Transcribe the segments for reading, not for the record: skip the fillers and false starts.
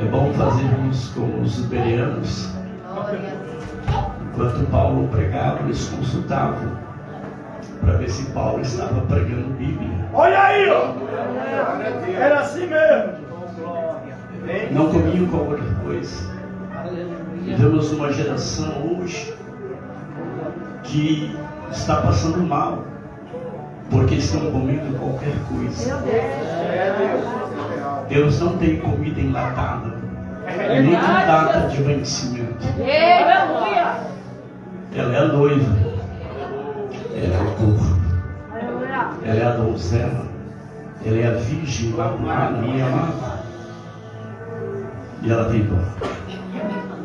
É bom fazermos como os bereanos. Enquanto Paulo pregava, eles consultavam para ver se Paulo estava pregando Bíblia. Olha aí, ó! Era assim mesmo. Não comiam qualquer coisa. Vivemos uma geração hoje que está passando mal, porque estão comendo qualquer coisa. Deus não tem comida enlatada, nem com data de vencimento. Ela é a noiva, ela é o povo, ela é a donzela, ela é a virgem imaculada, minha amada, e ela tem dom.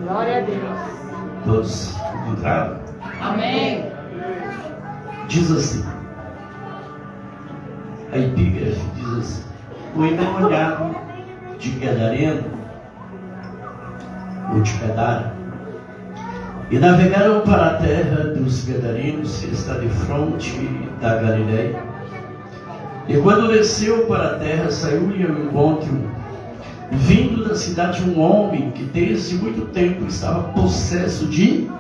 Glória a Deus. Todos encontraram? Amém. Diz assim, a epígrafe diz assim: o endemoniado de Gadareno, ou de Gadara, e navegaram para a terra dos Gadarenos, que está de fronte da Galileia. E quando desceu para a terra, saiu-lhe ao encontro, vindo da cidade, um homem que desde muito tempo estava possesso de,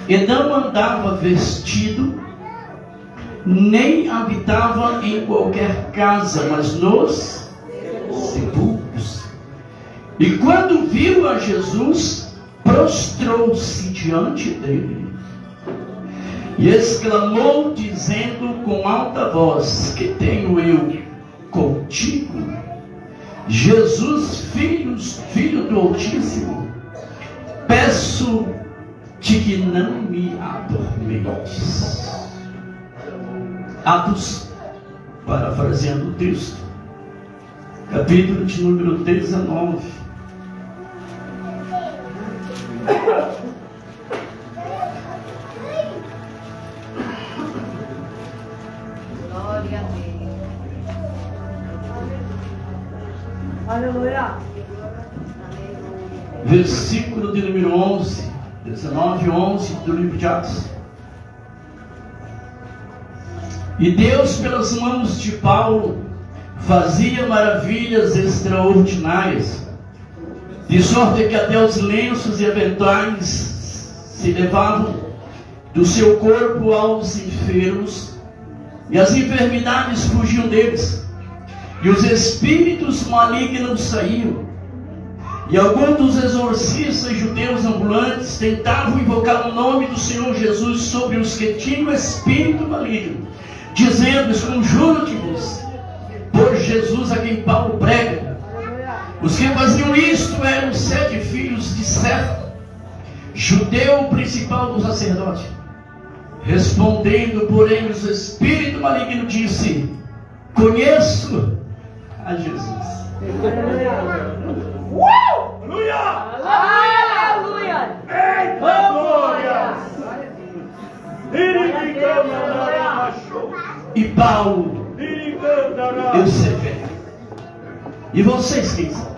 e não andava vestido, nem habitava em qualquer casa, mas nos sepulcros. E quando viu a Jesus, prostrou-se diante dele e exclamou, dizendo com alta voz: que tenho eu contigo, Jesus, filho do Altíssimo? Peço-te que não me atormentes. Atos, parafraseando o texto, capítulo de número 19. Glória a Deus. Aleluia. Versículo de número 11, 19, 11 do livro de Atos. E Deus, pelas mãos de Paulo, fazia maravilhas extraordinárias, de sorte que até os lenços e aventais se levavam do seu corpo aos enfermos, e as enfermidades fugiam deles, e os espíritos malignos saíam. E alguns dos exorcistas judeus ambulantes tentavam invocar o nome do Senhor Jesus sobre os que tinham espírito maligno, dizendo-lhes: conjuro-te-vos por Jesus a quem Paulo prega. Os que faziam isto eram 7 filhos de Cefo, judeu principal do sacerdote. Respondendo, porém, o espírito maligno disse: conheço a Jesus. Aleluia! Aleluia! Eita glória! E Paulo, eu sei. E vocês quem são?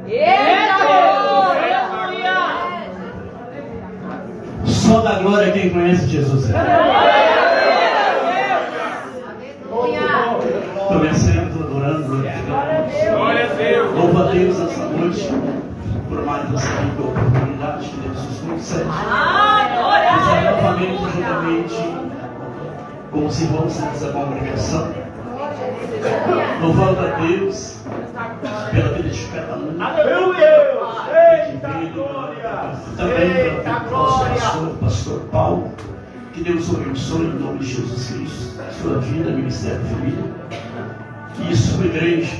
Eita glória! Aleluia! Só da glória quem conhece Jesus. Estou vencendo, adorando, glorificando. Glória a Deus! Louva a Deus essa noite por mais essa rica oportunidade que Deus nos concede. Estar novamente, juntamente com os irmãos nessa congregação, louvando a Deus pela vida de cada um. Aleluia! Eita glória! Também Eita pelo nosso glória! pastor Paulo. Que Deus o abençoe em nome de Jesus Cristo, sua vida, ministério e família, e sua igreja,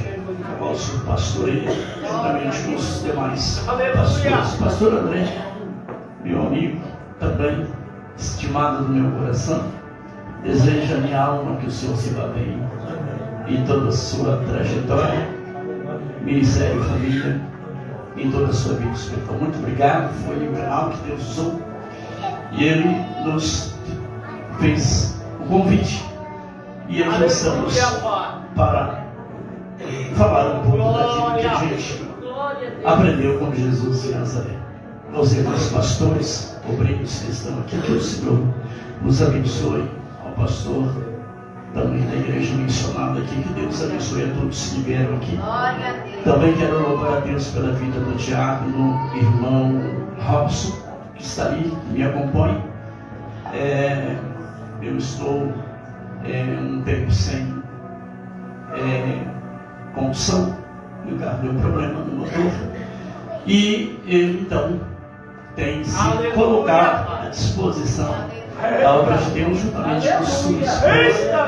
a qual o senhor pastoreia, juntamente com os demais pastores. Pastor André, meu amigo, também estimado do meu coração, desejo a minha alma que o Senhor se vá bem em toda a sua trajetória, ministério e família, em toda a sua vida espiritual. Muito obrigado, foi o canal que Deus usou, e Ele nos fez o convite, e avançamos para falar um pouco daquilo que a gente aprendeu com Jesus de Nazaré. Aos irmãos pastores, obreiros que estão aqui, que o Senhor nos abençoe, ao pastor também da igreja mencionada aqui. Que Deus abençoe a todos que vieram aqui. Glória a Deus. Também quero louvar a Deus pela vida do diácono, irmão Robson, que está ali, me acompanha. Eu estou um tempo sem condução, meu carro deu problema no motor, e ele então tem se colocado à disposição da obra de Deus juntamente com sua esposa, a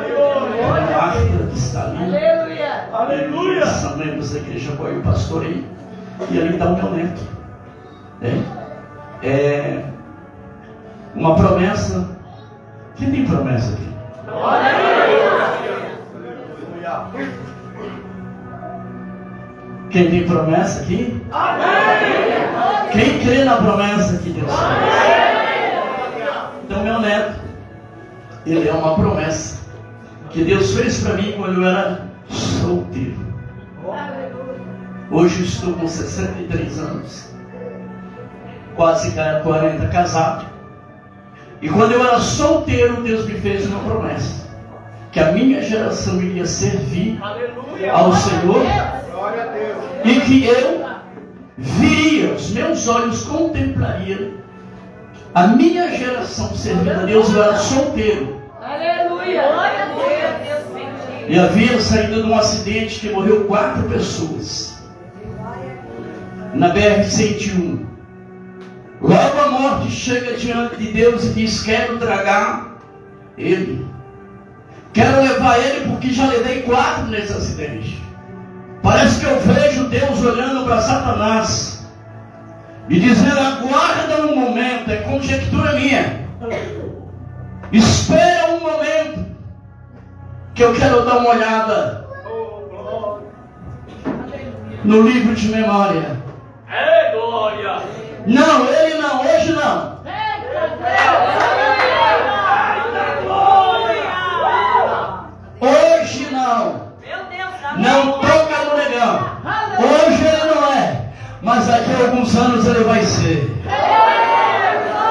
Marta, que está ali. Aleluia. Aleluia. São membros da igreja apoio o pastor aí. E ali está o meu neto. Uma promessa. Quem tem promessa aqui? Quem tem promessa aqui? Quem crê na promessa que Deus fez? Então meu neto, ele é uma promessa que Deus fez para mim quando eu era solteiro. Hoje eu estou com 63 anos, quase 40 casado. E quando eu era solteiro, Deus me fez uma promessa, que a minha geração iria servir ao Senhor, e que eu viria, os meus olhos contemplariam a minha geração servindo a Deus. Eu era solteiro. Aleluia. Glória a Deus. E havia saído de um acidente que morreu 4 pessoas na BR-101. Logo a morte chega diante de Deus e diz: quero tragar ele, quero levar ele, porque já levei 4 nesse acidente. Parece que eu vejo Deus olhando para Satanás e dizendo: aguarda um momento, é conjectura minha, espera um momento, que eu quero dar uma olhada no livro de memória. Glória. Não, ele não, hoje não. Hoje não. Não toca no negão. Hoje ele não é, mas daqui a alguns anos ele vai ser.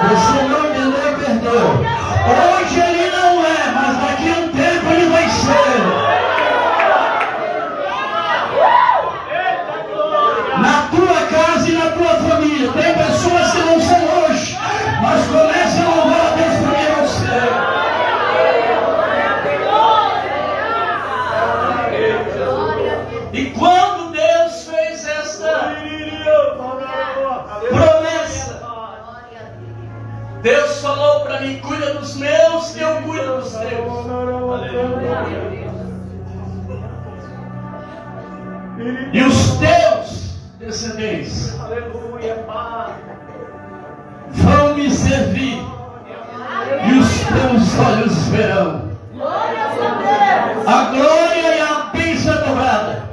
Você não entendeu e perdoa. Hoje ele não é, mas daqui a um tempo ele vai ser. Na tua casa e na tua família tem pessoas que não são hoje, mas comece a louvar a Deus porque não ser. E quando Deus fez esta promessa, Deus falou para mim: cuida dos meus, que eu cuido dos teus. E os teus descendentes vão me servir, e os teus olhos verão a glória e a bênção dobrada.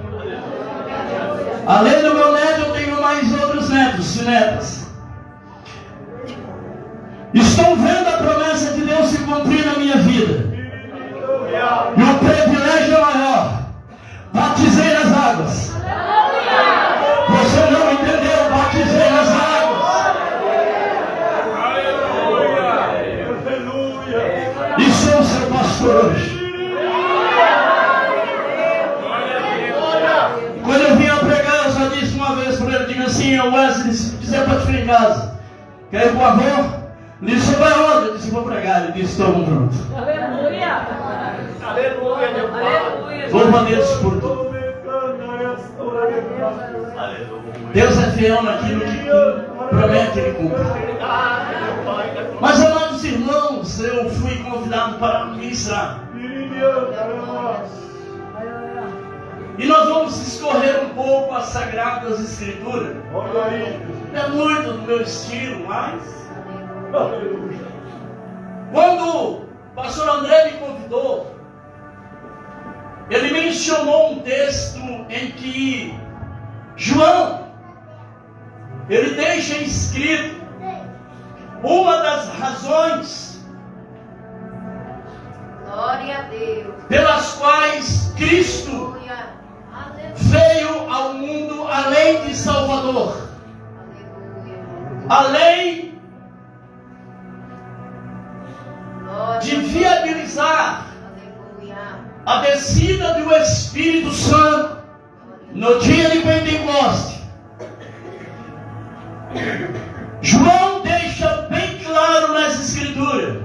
Além do meu neto, eu tenho mais outros netos e netas. Estou vendo a promessa de Deus se cumprir na minha vida, e o privilégio é maior. Batizei nas águas. Você não entendeu? Batizei nas águas. E sou seu pastor hoje. Quando eu vim a pregar, eu só disse uma vez para ele: diga assim, Wesley, se quiser pode ficar em casa. Quer ir para o avô? Ele disse: vai onde? Eu disse: vou pregar. Ele disse: estamos juntos. Aleluia. Aleluia, meu Pai. Louva a Deus por tudo. Deus é fiel naquilo que promete, Ele cumpre. Mas, amados irmãos, eu fui convidado para ministrar. E nós vamos escorrer um pouco as Sagradas Escrituras. É muito do meu estilo, mas quando o pastor André me convidou, ele mencionou um texto em que João, ele deixa escrito uma das razões Glória a Deus. pelas quais Cristo veio ao mundo além de Salvador, além de viabilizar a descida do Espírito Santo no dia de Pentecoste, João deixa bem claro nas Escrituras.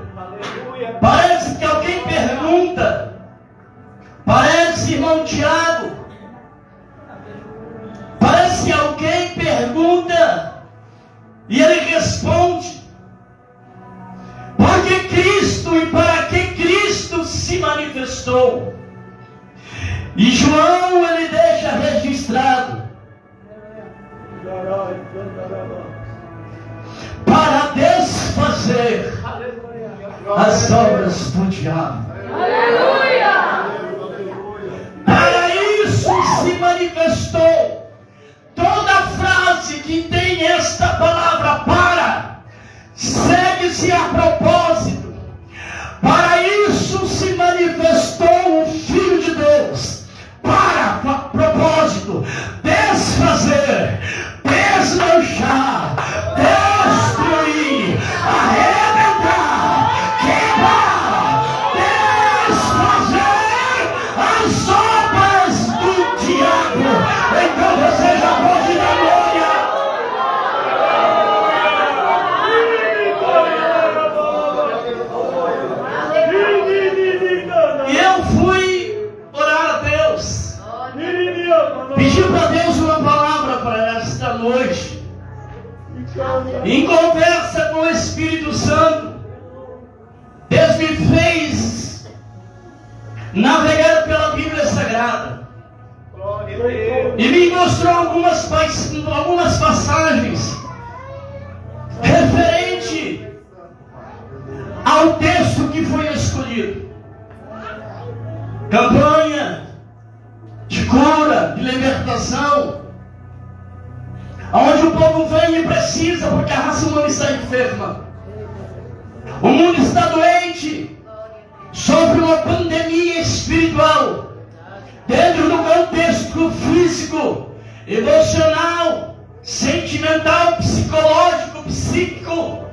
Parece que alguém pergunta, parece irmão Tiago, parece que alguém pergunta e ele responde: porque Cristo e para que Cristo se manifestou. E João ele deixa registrado: para desfazer as obras do diabo. Aleluia! Para isso se manifestou. Toda frase que tem esta palavra para, segue-se a propósito. Para isso se manifestou o Filho de Deus. Para propósito, desfazer, desmanchar, destruir, arrebentar, quebrar, desfazer as obras do diabo. Então você já pode dar glória. E eu fui orar a Deus, pedir para Deus uma palavra para esta noite. Em conversa com o Espírito Santo, Deus me fez navegar pela Bíblia Sagrada e me mostrou algumas passagens referente ao texto que foi escolhido. Campanha de cura, de libertação, onde o povo vem e precisa, porque a raça humana está enferma. O mundo está doente, sofre uma pandemia espiritual, dentro do contexto físico, emocional, sentimental, psicológico, psíquico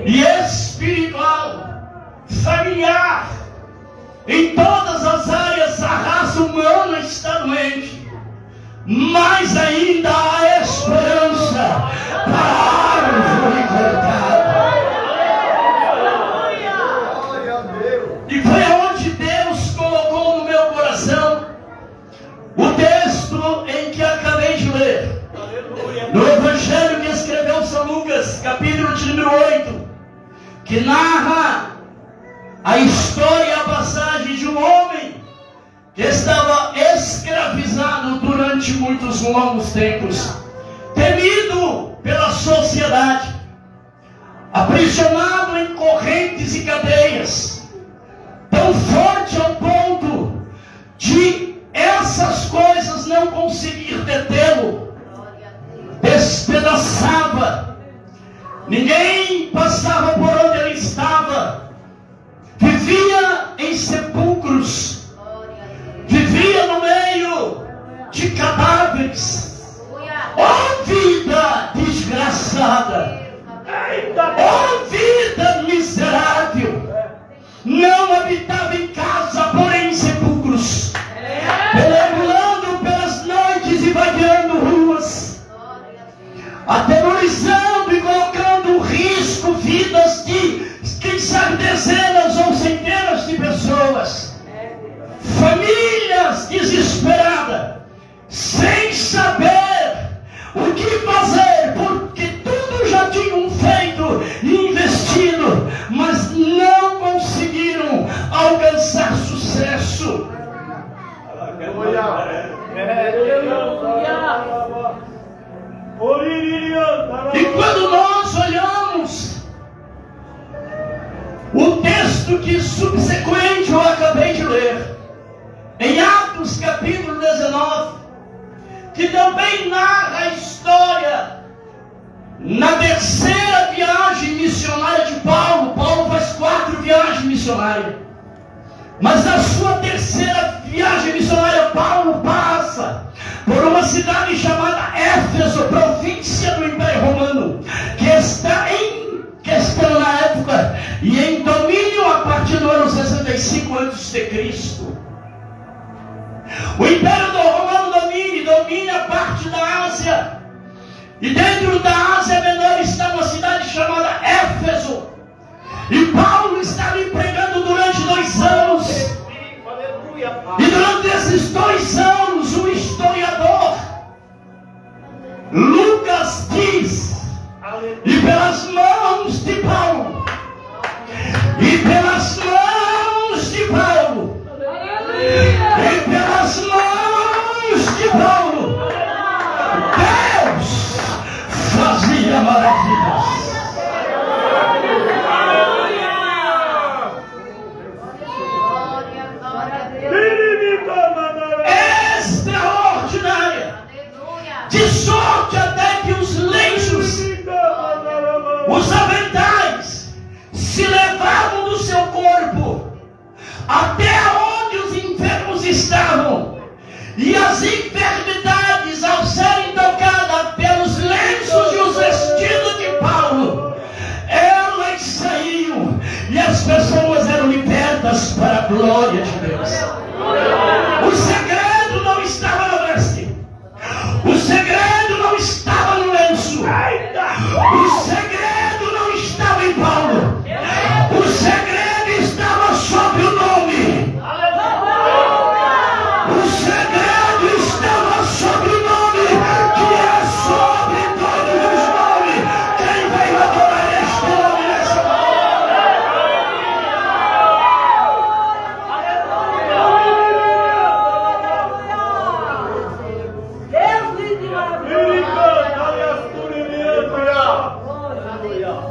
e espiritual, familiar. Em todas as áreas a raça humana está doente, mas ainda há esperança para a árvore cortada. E foi aonde Deus colocou no meu coração o texto em que acabei de ler, no Evangelho que escreveu São Lucas, capítulo de número 8, que narra a história e a passagem de um homem que estava escravizado durante muitos longos tempos, temido pela sociedade, aprisionado em correntes e cadeias, tão forte ao ponto de essas coisas não conseguir detê-lo. Despedaçava, ninguém passava por onde ele estava, vivia em sepulcros, vivia no meio de cadáveres. Oh vida desgraçada, oh vida miserável, não habitava em casa, porém em sepulcros, perambulando pelas noites e vagueando ruas, aterrorizando e colocando em risco vidas de, quem sabe, dezenas ou centenas de pessoas, famílias desesperadas, sem saber o que fazer, porque tudo já tinham feito e investido, mas não conseguiram alcançar sucesso. E quando nós olhamos o texto que subsequente eu acabei de ler, em Atos capítulo 19, que também narra a história na terceira viagem missionária de Paulo. Paulo faz 4 viagens missionárias, mas na sua terceira viagem missionária Paulo passa por uma cidade chamada Éfeso, província do Império Romano, que está em questão na época e em domínio a partir do ano 64 65 a.C. O Império Romano domina parte da Ásia. E dentro da Ásia Menor está uma cidade chamada Éfeso. E Paulo está ali pregando durante 2 anos. E durante esses 2 anos, o historiador Lucas diz: e pelas mãos de Paulo, e pelas mãos de Paulo, e pelas mãos de Paulo, Deus fazia maravilhas. Extraordinária, de sorte até que os lenços, os aventais, se levavam do seu corpo até onde os enfermos estavam, e as enfermidades, ao serem tocadas pelos lenços e os vestidos de Paulo, elas saíam e as pessoas eram libertas para a glória de Deus. O segredo não estava na veste, o segredo não estava no lenço, o segredo não estava em Paulo, o segredo estava sobre o nome. O segredo estava sobre o nome, que é sobre todos os nomes. Quem veio adorar este nome nessa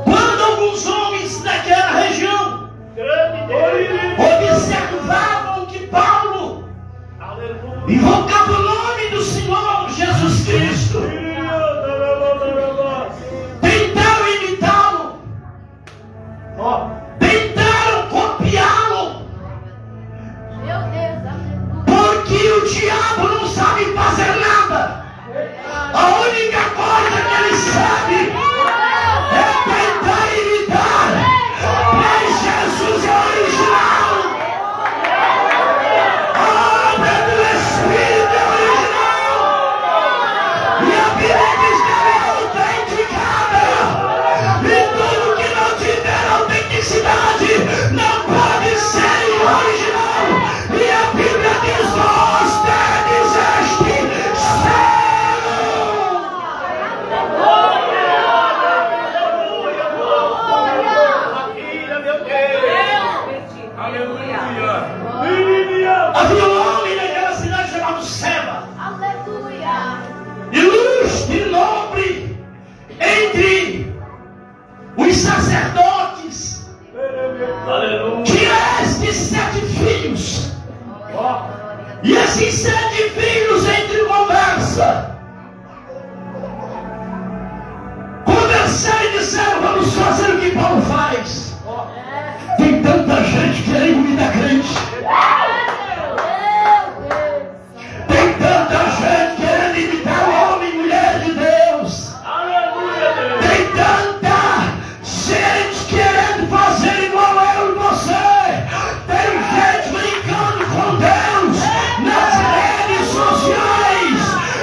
Quando alguns homens daquela região observavam que Paulo invocava o nome do Senhor Jesus Cristo, tentaram imitá-lo, tentaram copiá-lo, porque o diabo não sabe fazer nada. A única coisa que ele sabe é tentar imitar, mas Jesus é original. A obra do Espírito é original. E a Bíblia diz que ela é autenticada. E tudo que não tiver autenticidade não pode ser original. E a Bíblia diz: vós tendes este selo. Havia um homem naquela cidade chamado Seba, ilustre nobre entre os sacerdotes, tinha estes 7 filhos. E esses 7 filhos, entre conversa, conversaram e disseram: vamos fazer o que Paulo faz. Tem tanta gente querendo imitar crente. Tem tanta gente querendo imitar o homem e mulher de Deus. Tem tanta gente querendo fazer igual eu e você. Tem gente brincando com Deus nas redes sociais.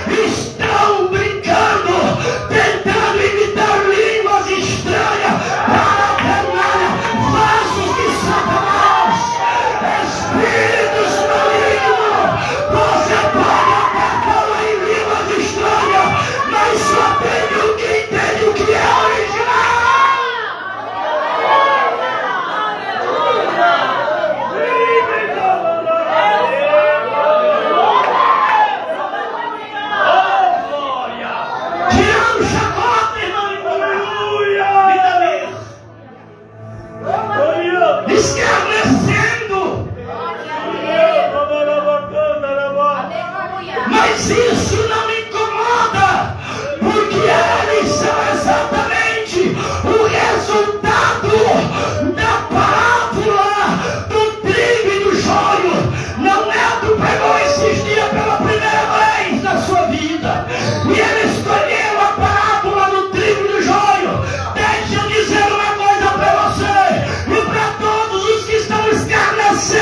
Estão brincando, tentando imitar línguas estranhas para tornar vasos de Satanás, espíritos malignos. Você pode até falar em línguas estranhas, mas só tem um que entende o que é original. Tirando chacota, irmão, e Davi, escarnecendo. Mas isso não me incomoda, porque eles são exatamente o resultado da parábola do trigo e do joio. Não é tu pegou esses dias pela primeira vez na sua vida e ele escolheu a parábola do trigo e do joio. Deixa eu dizer uma coisa para você e para todos os que estão escarnecendo.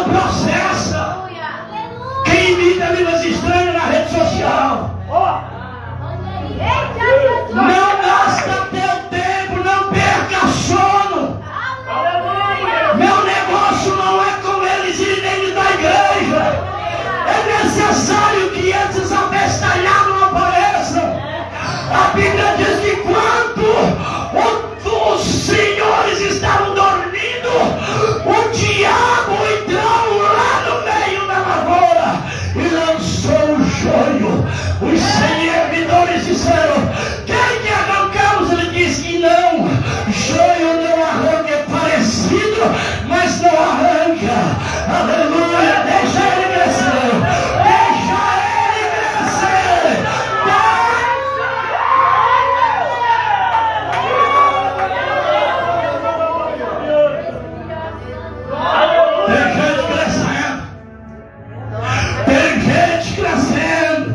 processa. Quem imita línguas estranhas na rede social. Não gasta teu tempo, não perca sono. Meu negócio não é com eles e nem da igreja. É necessário que esses abestalhados não apareçam. A Bíblia diz que quando os senhores estavam dormindo, o diabo entrou lá no meio da lavoura e lançou o joio. Os servidores disseram: quem que arrancamos? Ele disse que não. Joio não arranca, é parecido, mas não arranca. Aleluia, deixa ele crescer. Deixa ele crescer. Tem gente crescendo. Tem gente crescendo.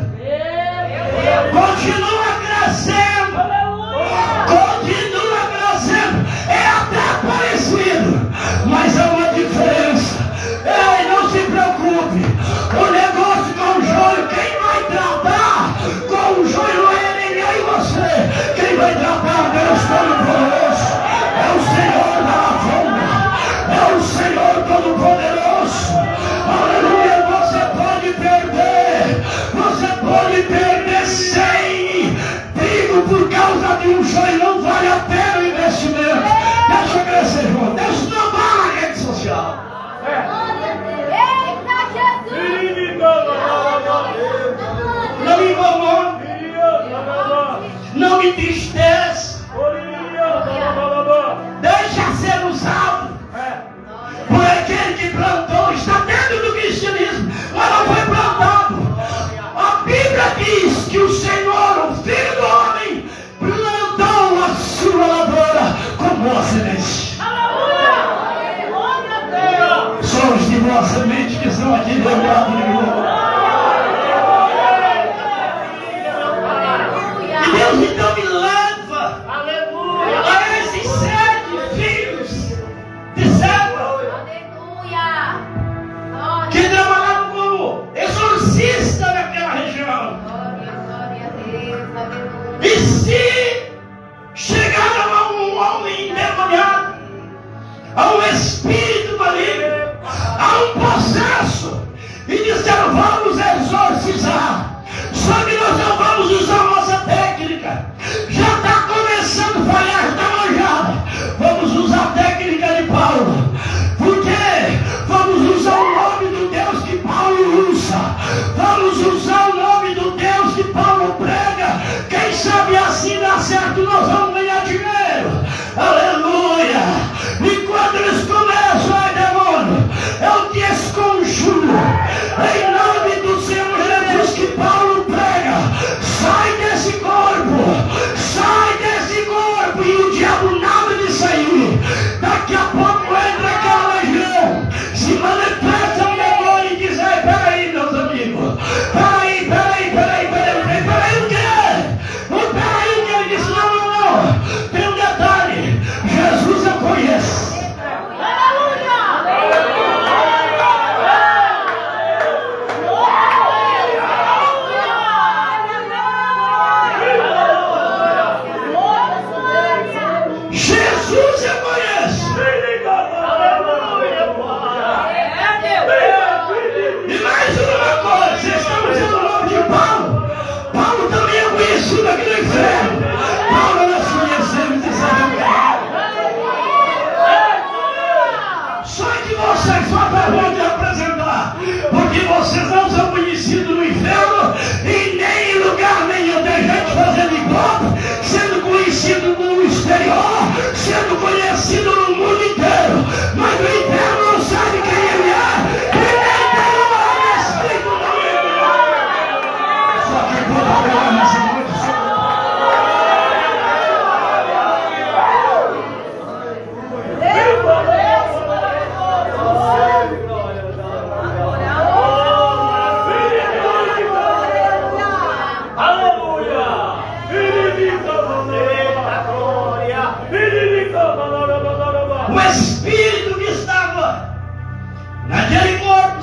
Continua crescendo. Continua crescendo. É até parecido, mas há uma diferença. Ei, não se preocupe. O negócio com o joio, quem vai tratar com o joio não é nem eu e você. Quem vai tratar, Deus Todo-Poderoso. É o Senhor da lavoura. É o Senhor Todo-Poderoso. Aleluia. Você pode perder. Você pode perder 100 trigo por causa de um joio. Não vale a pena o investimento. Deixa crescer, irmão. Deixa não vá na rede social. Não me incomoda. Não me entristece. Deixa ser usado por aquele que plantou. Está dentro do cristianismo, mas não foi plantado. A Bíblia diz que o Senhor, o Filho do Homem, plantou a sua lavoura com boa semente. Só os de boa semente que estão aqui lembrados de novo. E Deus então me leva a esses 7 filhos de Seba, que trabalhavam como exorcista naquela região. E se chegaram a um homem endemoniado, a um espírito maligno, a um processo, e disseram: vamos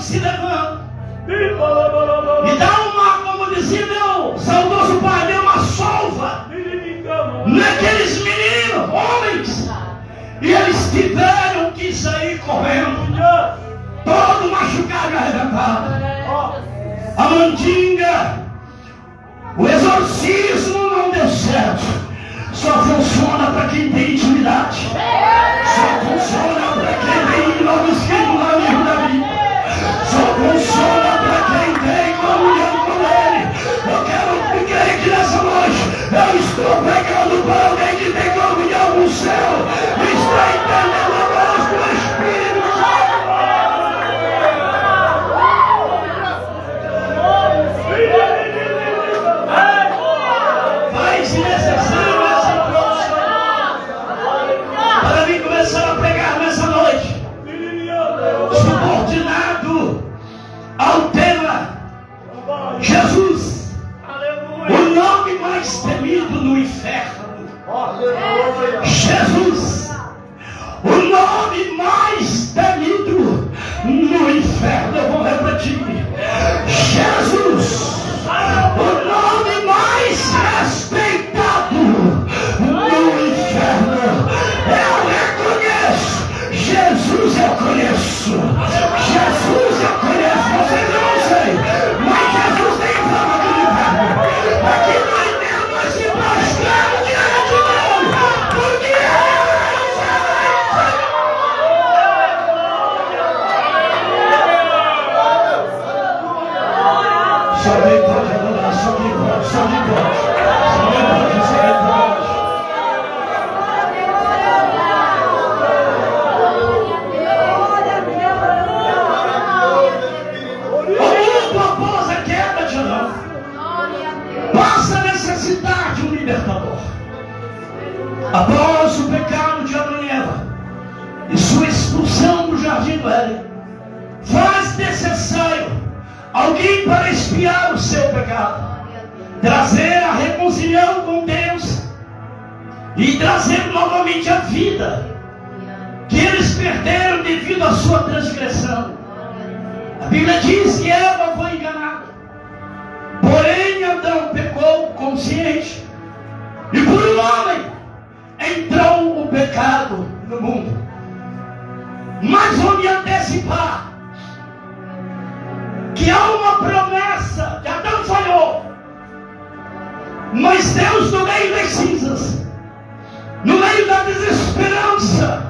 se levanta e dá uma, como dizia meu saudoso pai, deu uma solva naqueles meninos, homens, e eles tiveram que sair correndo, todo machucado e arrebentado. A mandinga, o exorcismo não deu certo. Só funciona para quem tem intimidade. Só funciona para quem tem novos amigo da vida. Só funciona para quem tem comunhão com Ele. Eu quero crer que nessa noite eu estou pregando para alguém que tem comunhão com o céu. Está entendendo a voz do Espírito Santo. Faz necessário essa introdução para mim começar a pregar nessa noite, subordinado ao tema Jesus, o nome mais temido no inferno. Jesus, o nome mais temido no inferno. Eu vou repetir: Jesus, o nome mais respeitado no inferno. Eu reconheço Jesus, eu conheço Jesus, eu conheço. Vocês eu não sei, mas Jesus tem fama aqui no inferno. Aqui nós temos se prostrado diante dele, porque só quem pode adorar, só quem pode, só quem pode, só quem pode, só quem pode. O mundo após a queda de Adão passa a necessitar de um libertador. Após o pecado de Adão e Eva e sua expulsão do jardim do Éden, faz necessário alguém para expiar o seu pecado, trazer a reconciliação com Deus e trazer novamente a vida que eles perderam devido à sua transgressão. A Bíblia diz que Eva foi enganada, porém Adão pecou consciente, e por um homem entrou o pecado no mundo. Mas vou me antecipar que há uma promessa que Adão falhou, mas Deus, no meio das cinzas, no meio da desesperança,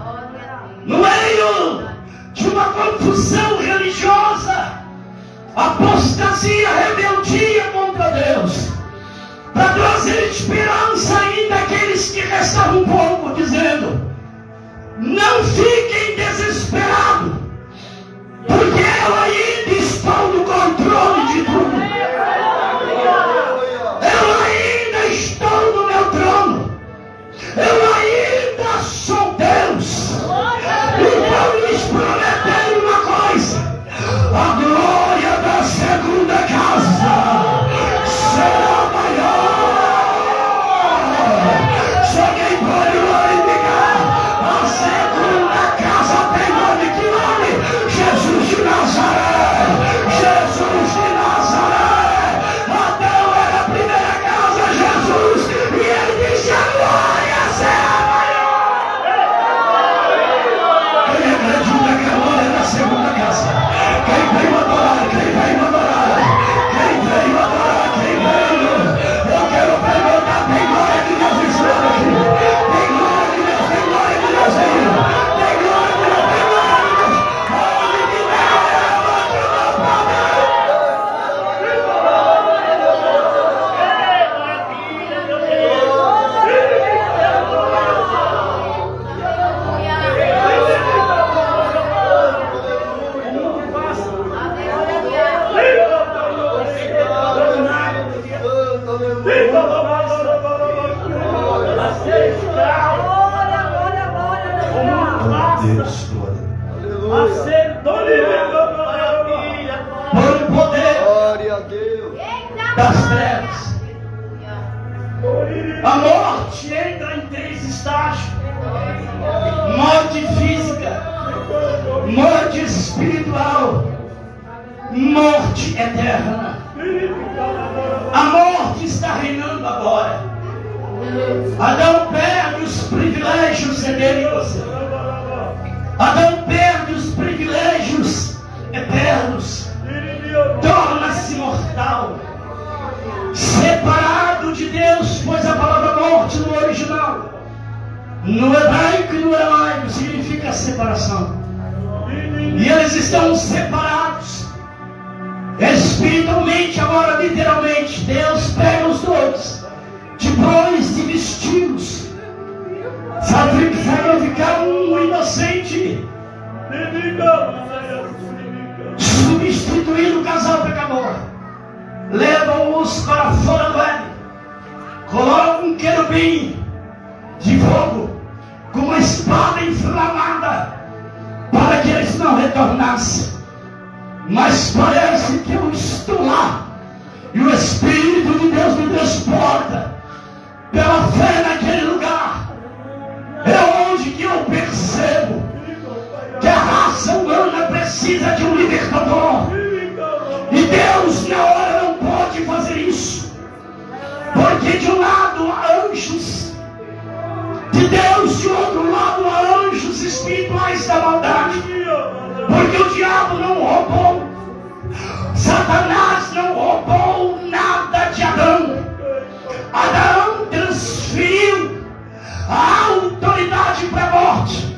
no meio de uma confusão religiosa, apostasia, rebeldia contra Deus, para trazer esperança ainda àqueles que restavam um pouco, dizendo: não fiquem desesperados, porque eu ainda estou no controle de tudo. Eu ainda estou no meu trono. Eu ainda sou Deus. Então lhes prometer uma coisa: a glória da segunda casa será maior. Só quem pode glorificar. A segunda casa tem nome, que nome? Jesus de Nazaré. Jesus de Nazaré. Adão era a primeira casa, Jesus, e ele disse: a glória será maior. Quem acredita que a glória é da segunda casa? Quem veio adorar? Quem veio adorar? Quem veio adorar? Quem veio? Eu quero perguntar: tem glória de Deus nesse lugar aqui? Tem glória de Deus, tem glória de Deus aí? Tem glória de Deus, tem glória de Deus. Onde que der, levanta o meu poder. Por o poder das trevas, a morte entra em 3 estágios: morte física, morte espiritual morte eterna. A morte está reinando agora. Adão perde os privilégios edênicos. Adão perde os privilégios eternos. Torna-se mortal, separado de Deus, pois a palavra morte no original, no hebraico e no aramaico, significa separação. E eles estão separados espiritualmente, agora literalmente. Deus pega os dois, depois de vesti-los, sacrificar um inocente, substituindo o casal pecador. Levam-os para fora do Éden, colocam um querubim de fogo com uma espada inflamada para que eles não retornassem. Mas parece que eu estou lá e o Espírito de Deus me transporta pela fé naquele lugar. É onde que eu percebo que a raça humana precisa de um libertador. E Deus na hora não pode fazer isso, porque de um lado há anjos de Deus, de outro lado há anjos espirituais da maldade. Porque o diabo não roubou, Satanás não roubou nada de Adão. Adão transferiu a autoridade para a morte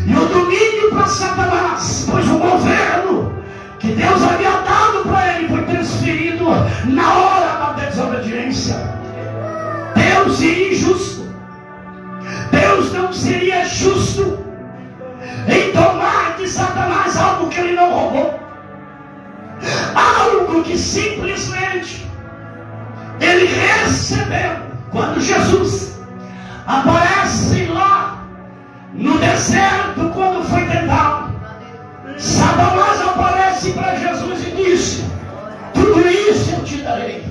e o domínio para Satanás, pois o governo que Deus havia dado para ele foi transferido na hora da desobediência. Deus é injusto. Deus não seria justo em tomar de Satanás algo que ele não roubou, algo que simplesmente ele recebeu. Quando Jesus aparece lá no deserto, quando foi tentado, Satanás aparece para Jesus e disse: tudo isso eu te darei.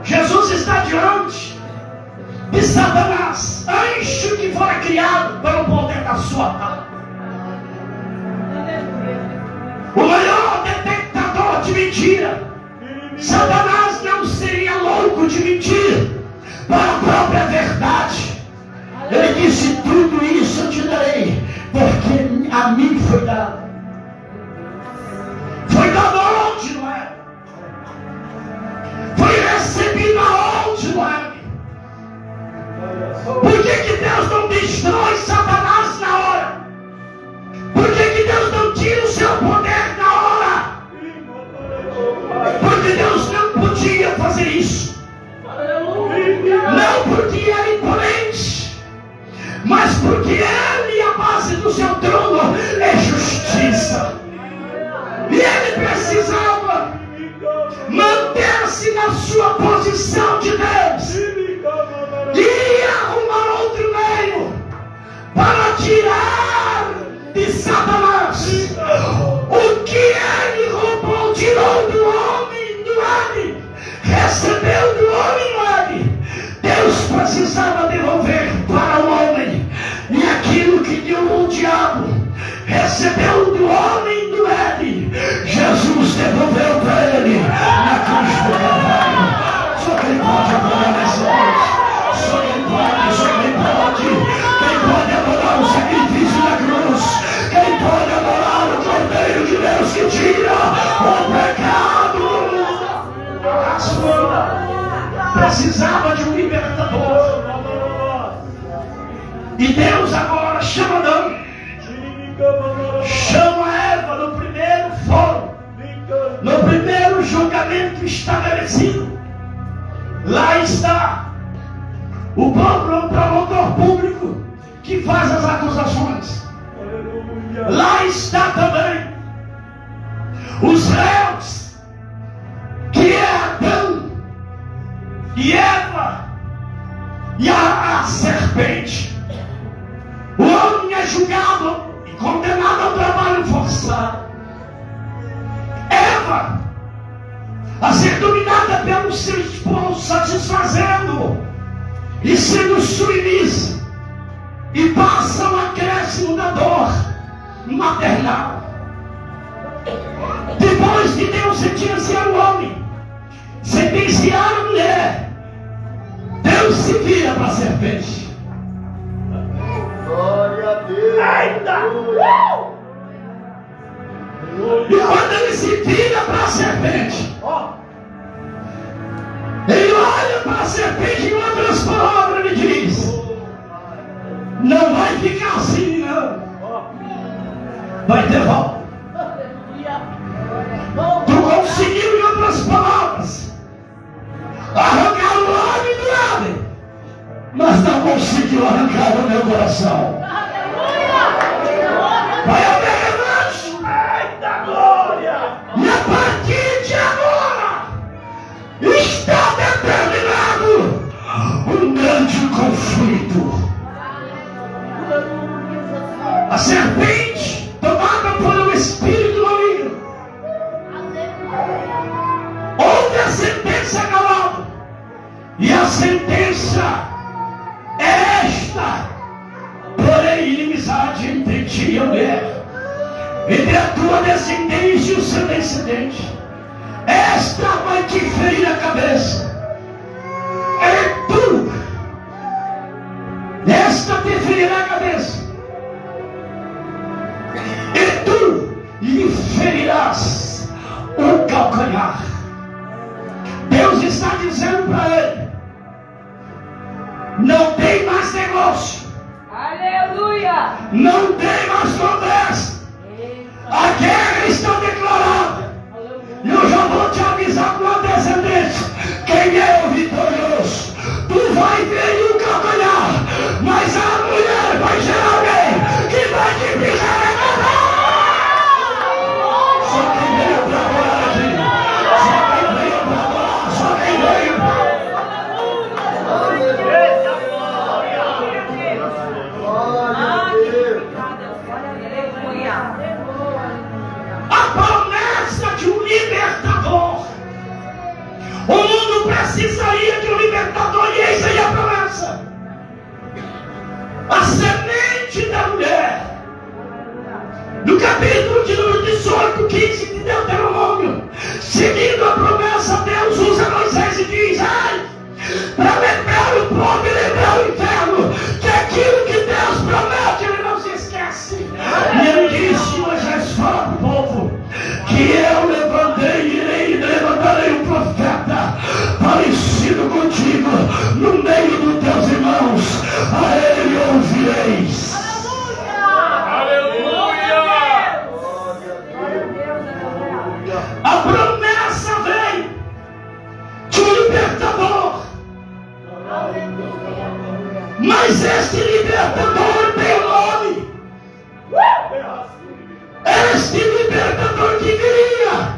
Jesus está diante de Satanás, anjo que foi criado pelo poder da sua palavra, o maior detectador de mentira. Satanás não seria louco de mentir para a própria verdade. Ele disse: tudo isso eu te darei, porque a mim foi dado. Foi dado aonde, não é? Foi recebido aonde, não é? Por que Deus não destrói Satanás na hora? Por que Deus não tira o seu poder na hora? Porque Deus não podia fazer isso. Não porque ele é imponente, mas porque ele, a base do seu trono, é justiça. E ele precisava manter-se na sua posição de Deus e arrumar outro meio para tirar de Satanás o que ele roubou, tirou do homem do Éden, recebeu do homem do Éden. Deus precisava devolver para o homem, e aquilo que deu o diabo recebeu do homem do Éden, Jesus devolveu para ele na cruz do Calvário. Só quem pode adorar nessa noite, só quem pode, quem pode adorar o sacrifício da cruz, quem pode adorar o Cordeiro de Deus que tira o pecado da sua. Precisava de um libertador. E Deus agora chama Adão, chama Eva no primeiro fórum, no primeiro julgamento estabelecido. Lá está o promotor público que faz as acusações. Lá está também os réus, que é Adão e Eva e a serpente. O homem é julgado e condenado ao trabalho forçado. Eva a ser dominada pelo seu esposo, satisfazendo e sendo submissa, e passa um acréscimo da dor maternal. Depois de Deus sentenciaram a mulher. Deus se vira para a serpente. Glória a Deus. Eita! E quando ele se vira para a serpente, ele olha para a serpente, em outras palavras, ele diz: não vai ficar assim, não. Vai ter volta. Tu conseguiu, em outras palavras, arrancar o homem do homem, mas não conseguiu arrancar o meu coração. Vai haver revanche. Eita glória. E a partir de agora está determinado um grande conflito. A serpente, tomada por um espírito maligno, ouve a sentença calada, e a sentença é esta: porém inimizade entre ti e a mulher, entre a tua descendência e o seu descendente. Esta vai te ferir a cabeça. É tu. Esta te ferirá a cabeça. E tu lhe ferirás o calcanhar. Deus está dizendo para ele: não tem mais negócio. Aleluia! Não tem mais conversa. A guerra está declarada. E eu já vou te avisar com a descendente: quem é o vitorioso? Tu vai ver o calcanhar, mas a mulher vai gerar alguém que vai te pisar na cabeça. Só quem veio para adorar aqui. Só quem veio para adorar. Só quem veio para a promessa de um libertador. O mundo precisaria de um libertador, e eis aí a promessa. A semente da mulher. No capítulo de número 18, 15 de Deuteronômio, seguindo a promessa, Deus usa Moisés e diz: ai, para lembrar o povo e lembrar o inferno, que aquilo que Deus promete, ele não se esquece. E ele disse: Moisés, fala para o povo que eu levantarei um profeta parecido contigo no meio dos teus irmãos, a ele ouvireis. A promessa vem de um libertador, mas este libertador tem um nome. Este libertador que viria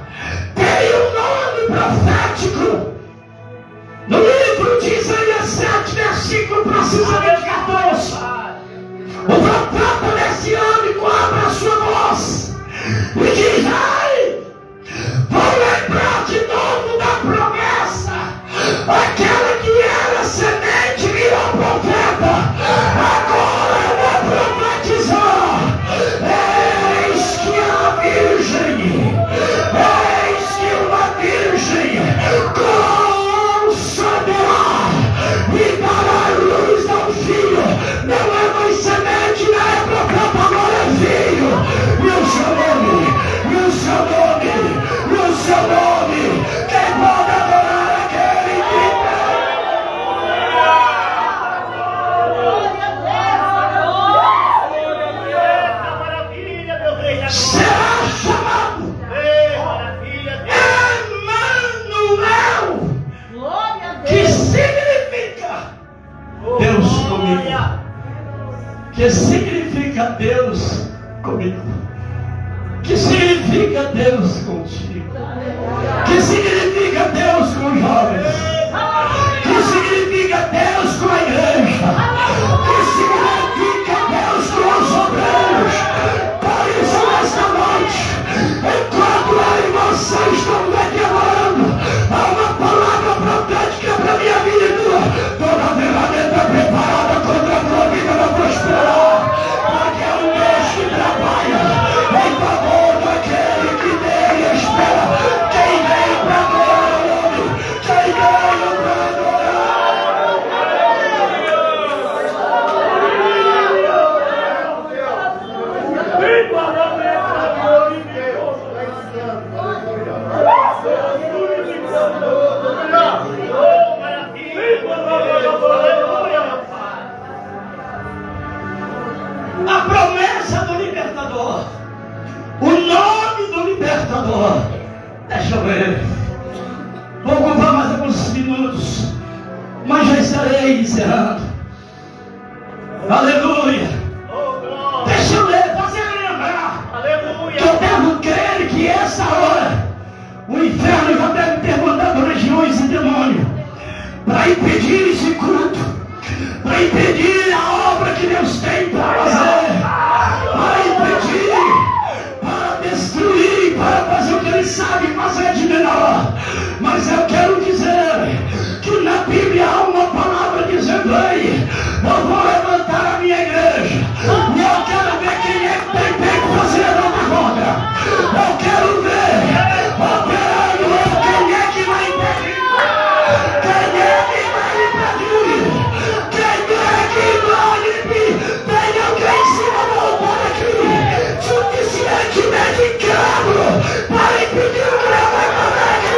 tem um nome profético. No livro de Isaías 7, versículo precisamente 14, o profeta desse ano abre a sua voz e diz: ai, vou lembrar de novo da promessa, aquela que era semente virou profeta, agora eu vou profetizar. Eis que a virgem, eis que uma virgem conceberá e dará luz ao filho. Não é mais semente, não é profeta, agora é filho. E o seu nome, e o seu nome, e o seu nome, quem pode adorar aquele que será chamado Emanuel, que significa Deus comigo. Que significa Deus comigo. Que significa Deus contigo. Que significa Deus com os jovens. Que significa Deus com a igreja. Que significa Deus com os obreiros. Por isso, nesta noite, enquanto eu e você estamos aqui adorando, há uma palavra profética para a minha vida e tua. Toda ferramenta preparada contra a tua vida não prosperará. Porque é um Deus que trabalha. pastor. Deixa eu ver. Vou ocupar mais alguns minutos, mas já estarei encerrando. Aleluia. Deixa eu ler, fazer lembrar. Aleluia. Que eu devo crer que essa hora o inferno já deve ter mandado legiões e demônios para impedir esse culto, para impedir a obra que Deus tem para fazer, para impedir, para destruir, para fazer o que Ele sabe fazer de menor. Mas eu quero dizer que na Bíblia há uma palavra dizendo aí: eu vou levantar a minha igreja, e eu quero ver quem é que tem tempo para fazer a nova roda. Eu quero ver operando, quem é que vai impedir? Quem é que vai impedir? Quem é que vai impedir? Tem alguém em cima do altar aqui, suficientemente incrédulo para impedir o que Deus vai fazer aqui?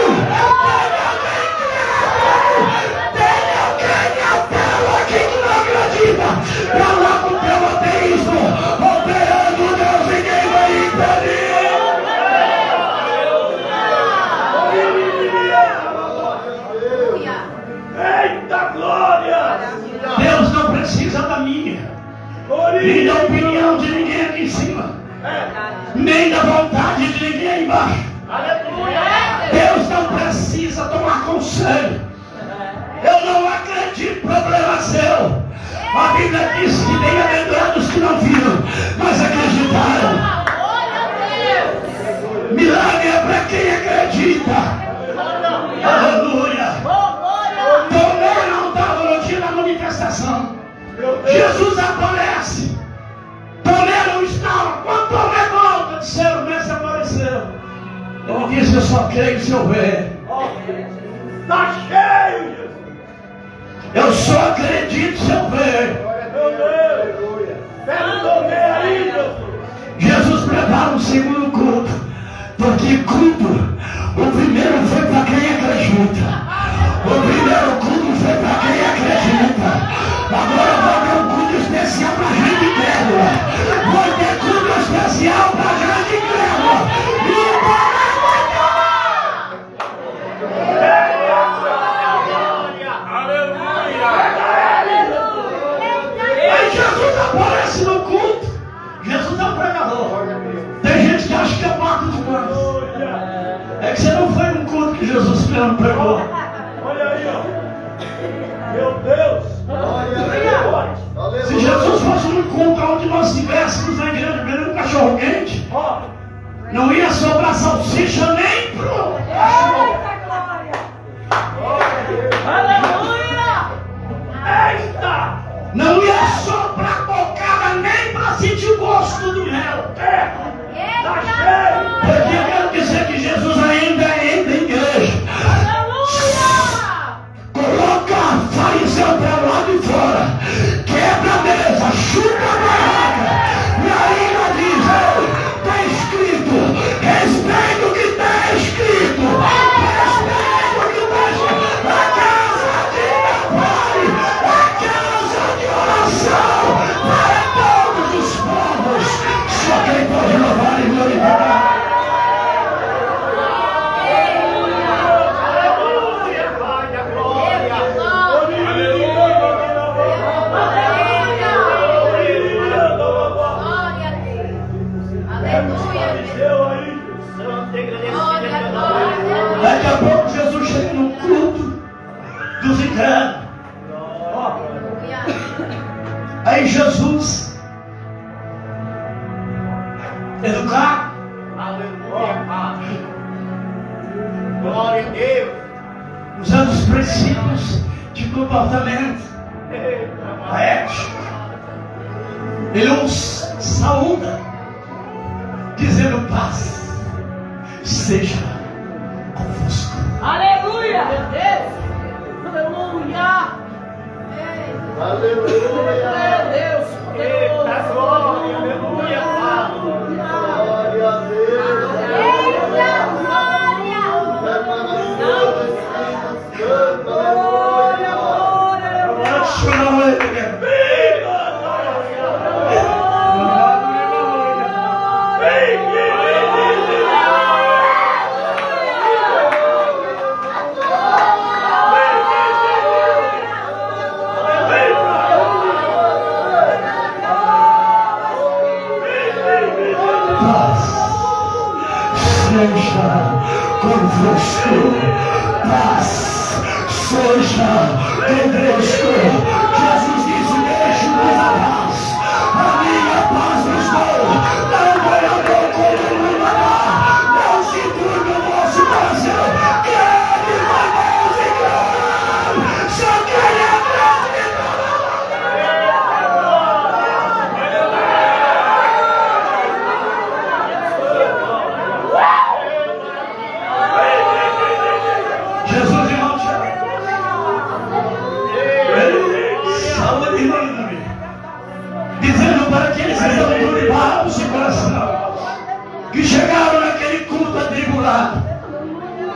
Tem alguém apelo aqui que não acredita? Pra lá com o teu ateísmo, operando Deus, ninguém vai impedir. Eita glória! Deus não precisa da minha, nem da opinião de ninguém aqui em cima, nem da vontade de ninguém aí embaixo. Aleluia! Deus não precisa tomar conselho. Eu não acredito, problema seu. A Bíblia diz que bem-aventurados que não viram, mas acreditaram. Milagre é para quem acredita. Aleluia. Tomé não estava no dia da manifestação. Jesus aparece. Tomé não estava. Quando Tomé volta, disseram: o mestre apareceu. Ele disse: eu só creio se eu ver. Está cheio, Jesus! Eu só acredito se eu ver. Meu Deus! Pega o Tomé aí, Jesus! Jesus prepara um segundo culto, porque culto, o primeiro foi para quem acredita. O primeiro culto foi para quem acredita. Agora vai ter um culto especial para gente incrédula. Vai ter culto especial para gente incrédula. E aí Jesus aparece no culto. Jesus é um pregador. Tem gente que acha que é mato demais. É que você não foi num culto que Jesus pregou. Olha aí, ó! Meu Deus! Se Jesus fosse num culto onde nós estivéssemos na igreja vendendo cachorro quente, Ó! não ia sobrar salsicha nem pro cachorro. Aleluia! Eita! Não ia sobrar bocada nem para sentir o gosto do mel. Está cheio! Porque eu quero dizer que Jesus ainda entra em igreja. Coloca fariseu para lá de fora, quebra a mesa, chuta a barraca, e ainda diz: está escrito, respeita o que está escrito, respeita o que está escrito. A casa de meu pai, a casa de oração para todos os povos. Só quem pode louvar e glorificar. Daqui a pouco Jesus chega no culto dos incrédulos. Aí Jesus, educado, Glória a Deus! usando os princípios de comportamento, a ética, ele os saúda, dizendo: paz seja convosco. Aleluia! Meu Deus! Aleluia! Aleluia! Meu Deus! Eita glória! Aleluia! Glória a Deus! convosco. Paz seja convosco. Jesus disse: deixe-nos a paz. A minha paz vos dou. Não ganhador como o mundo dá. Não se turbe o vosso coração. Crede, irmãos, e crede. Só quem acredita. Jesus, irmão, saúde, irmão, dizendo para aqueles que estão turbados o seu coração, que chegaram naquele culto atribulado,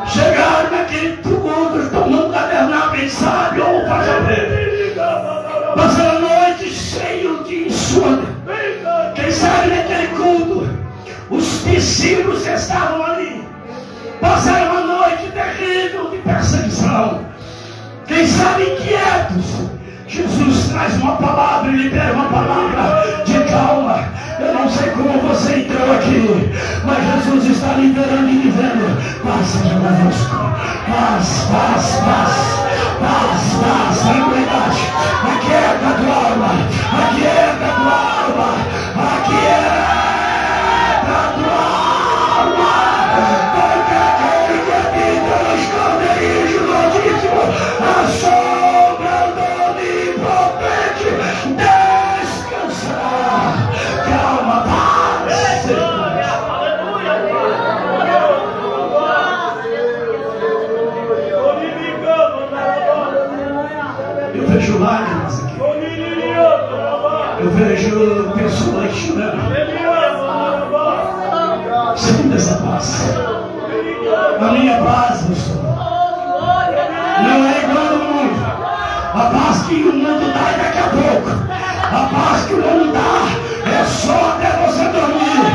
chegaram naquele culto, tomando tabernáculo em sábio ou faixa preta, passaram a noite cheio de insônia. Quem sabe naquele culto os discípulos estavam ali, passaram uma noite terrível de perseguição. Quem sabe inquietos, Jesus traz uma palavra e libera uma palavra de calma. Eu não sei como você entrou aqui, mas Jesus está liberando e dizendo: paz seja convosco. Paz, paz, paz, paz, paz, tranquilidade. Aquieta a tua alma, aquieta a tua alma, aquieta a tua alma. Porque aquele que habita no esconderijo do Altíssimo, a sombra do Onipotente descansará. Calma, paz. Eu vejo lágrimas aqui. Eu vejo pessoas chorando. Sinta essa paz. A minha paz, Senhor, não é igual ao mundo. A paz que o mundo dá é daqui a pouco. A paz que o mundo dá é só até você dormir.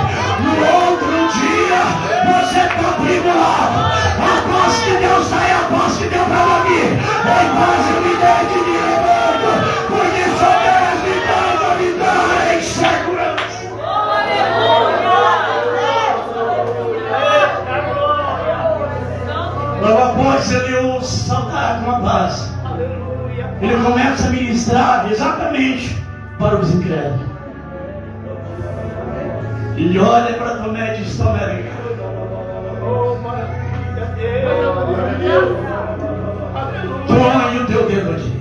No outro dia você está tribulado. A paz que Deus dá é a paz que deu para dormir. Em paz eu me deito e me levanto, porque só Deus me dá em segurança. Logo após ele o saudar com a paz, ele começa a ministrar exatamente para os incrédulos. Ele olha para Tomé e diz: Tomé, vem cá. Põe o teu dedo aqui.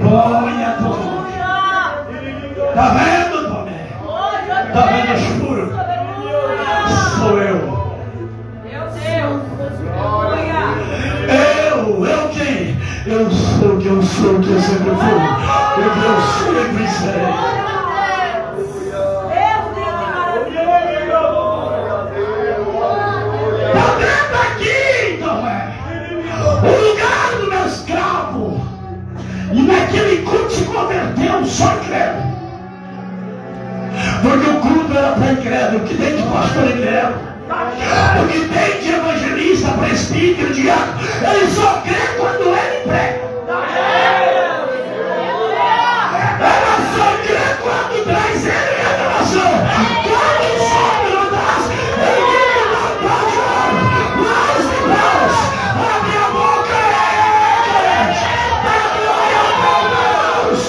Põe a tua mão. Está vendo, Tomé? Está vendo o choro? Sou eu. Eu quem? Eu sou o que eu sou, o que eu sempre fui, o que eu sempre serei. Está vendo aqui, Tomé? O lugar do meu escravo. E naquele culto se converteu só incrédulo. Porque o culto era para incrédulo. O que tem de pastor incrédulo? O que tem de evangelista, presbítero, diácono, ele só crê quando ele prega. Ela só crê quando traz ele em adoração. Quando sobe no braço, ele não pode orar. Mais de Deus, abre a boca, crente. Dá glória a Deus.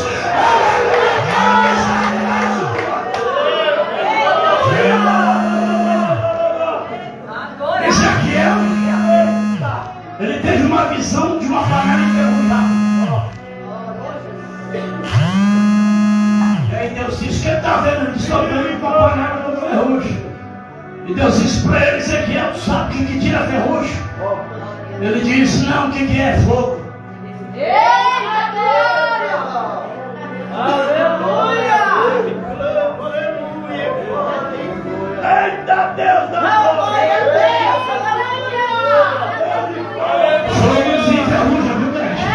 Ezequiel, ele teve uma visão de uma panela enferrujada. E aí Deus disse: o que ele está vendo? Ele disse: estou vendo uma panela com ferrugem. E Deus disse para ele: Ezequiel, tu sabe o que tira ferrugem? Ele disse: não, o que é fogo? Eita glória! Aleluia! Eita Deus da glória! Fogo desenferruja, viu, crente?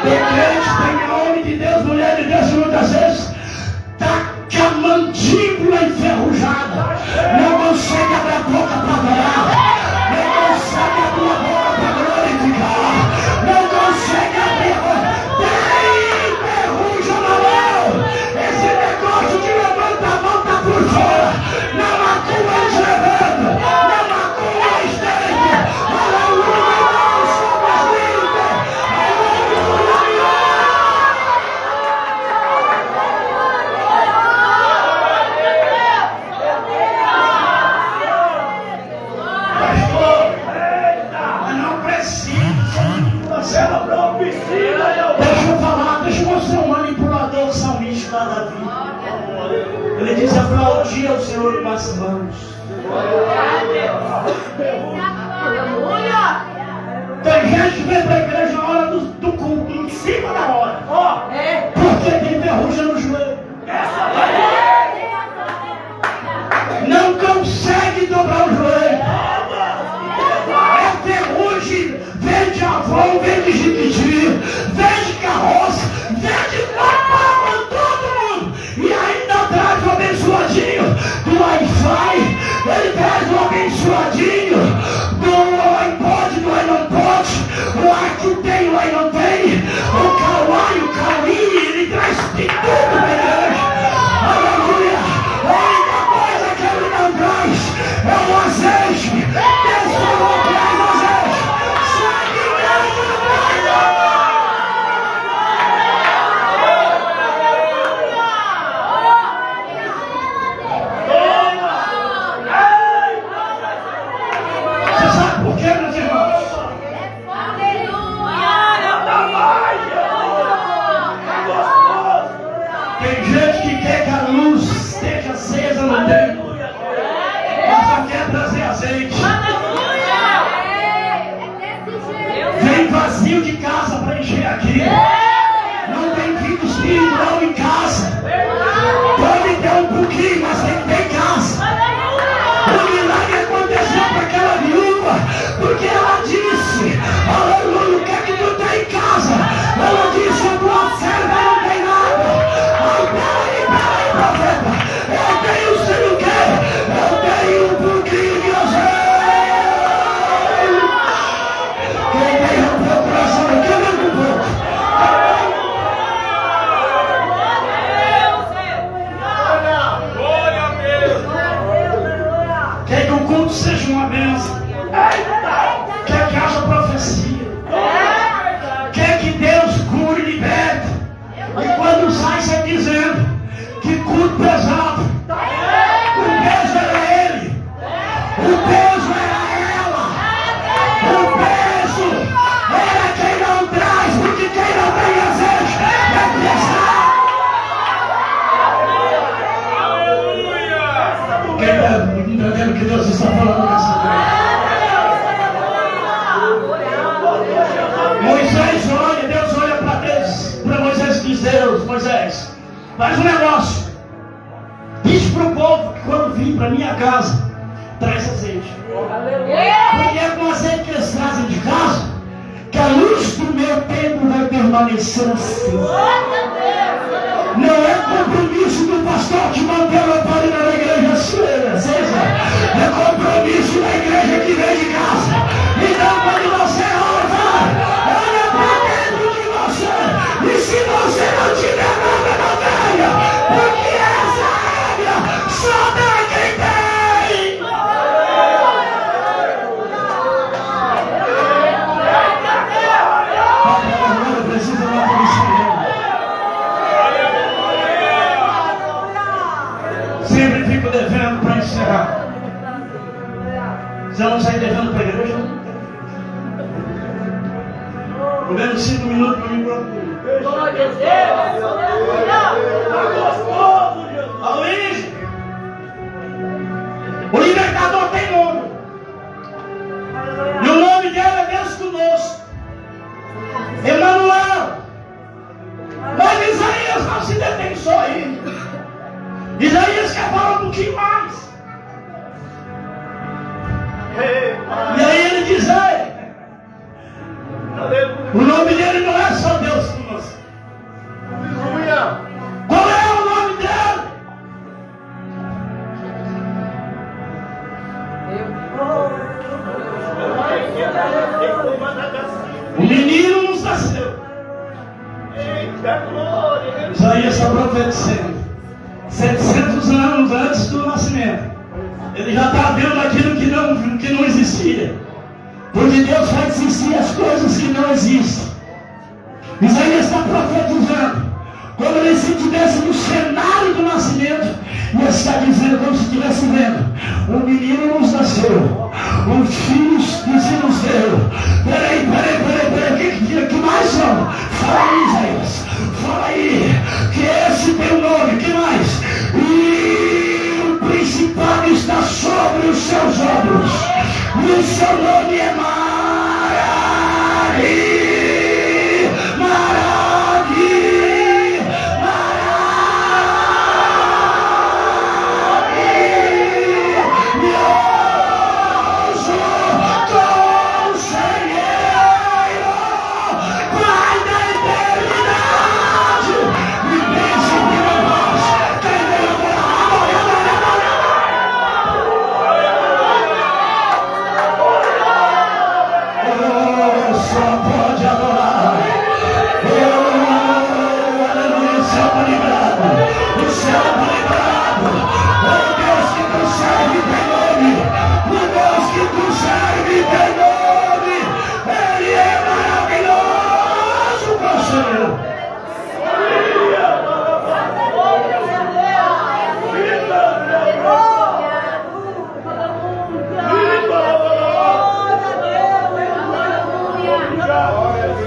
Tem crente, tem homem de Deus, mulher de Deus, muitas vezes está com a mandíbula enferrujada, não consegue abrir a boca para adorar, não consegue abrir a boca para glorificar, não consegue abrir a boca. Tem ferrugem aplaudir ao Senhor com as mãos. Tem gente que vem para a igreja na hora do culto, em cima da hora. Porque tem ferrugem no joelho. Não consegue dobrar o joelho. É ferrugem. Vende Avon, vende Jequiti, vende carroça, vende papel todo mundo. E ainda traz o abençoadinho do Wi-Fi. Ele traz o abençoadinho do iPod, do aí não pode. O aqui tem, o aí não tem. O Kawaii, o Kawi, ele traz de tudo pra igreja. Aleluia. A única coisa que ele não traz é o azeite. Deus não traz o azeite. Segue mesmo no Pai. Você sabe por quê, meus irmãos? Tem gente que quer que a luz esteja acesa no templo, mas só quer trazer azeite. Vem vazio de casa para encher aqui. Não tem filho espiritual em casa. Pode ter um pouquinho, mas tem que ter em casa. O milagre aconteceu para aquela viúva, porque ela disse: aleluia, o que é que tu tem em casa? Ela disse: a tua serva não tem nada. Peraí, profeta, eu tenho sei o quê? Eu tenho um pouquinho de azeite. Quem tem o teu coração aqui, vem com pouco. Quer que o culto seja uma bênção. Quer que haja profecia. Quer que Deus cure e liberte. E quando sai dizendo que culto pesado, o peso era ele, o peso era ela, o peso era quem não traz, porque quem não tem azeite é pesado. Quem está entendendo o que Deus está falando nessa noite? Moisés olha, Deus olha para Moisés e diz: Deus, Moisés, faz um negócio. Diz para o povo que quando vir para minha casa, traz azeite. Porque é com azeite que eles trazem de casa que a luz do meu templo vai permanecer assim. Não é compromisso do pastor que mantém a lamparina na igreja acesa. É compromisso da igreja que vem de casa. Então quando você olha para dentro de você, e se você não tiver nada, não venha, porque essa regra só dá quem tem. Agora precisa lá para o sempre fico devendo para encerrar. Você não sai devendo para a igreja? Por menos 5 minutos para mim procura. Aloysio, o libertador tem nome. E o nome dele é Deus conosco. Emanuel. Mas Isaías não se detém só aí. Isaías quer falar um pouquinho mais. E aí ele diz: o nome dele não é só Deus conosco. Qual é o nome dele? O menino nos nasceu. Isaías está profetizando 700 anos antes do nascimento. Ele já está vendo aquilo que não existia. Porque Deus faz existir as coisas que não existem. Isaías está profetizando. Quando ele se estivesse no cenário do nascimento, ele está dizendo como se estivesse vendo: um menino nos nasceu, um filho se nos deu. Peraí, que mais são? Fala aí, Isaías, fala aí, que esse tem o nome, que mais? principado está sobre os seus ombros. E o seu nome é Maragui.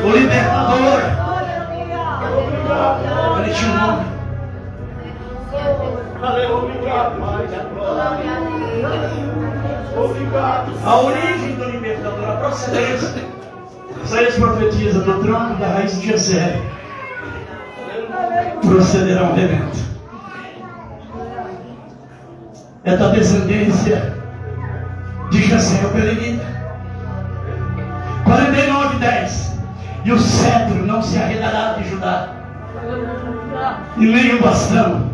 O libertador, ele tinha um nome. A origem do libertador, a procedência. Isaías profetiza: do tronco da raiz de Jessé procederá um rebento. É da descendência de Jessé o Belemita. 49:10. E o cetro não se arredará de Judá, e nem o bastão,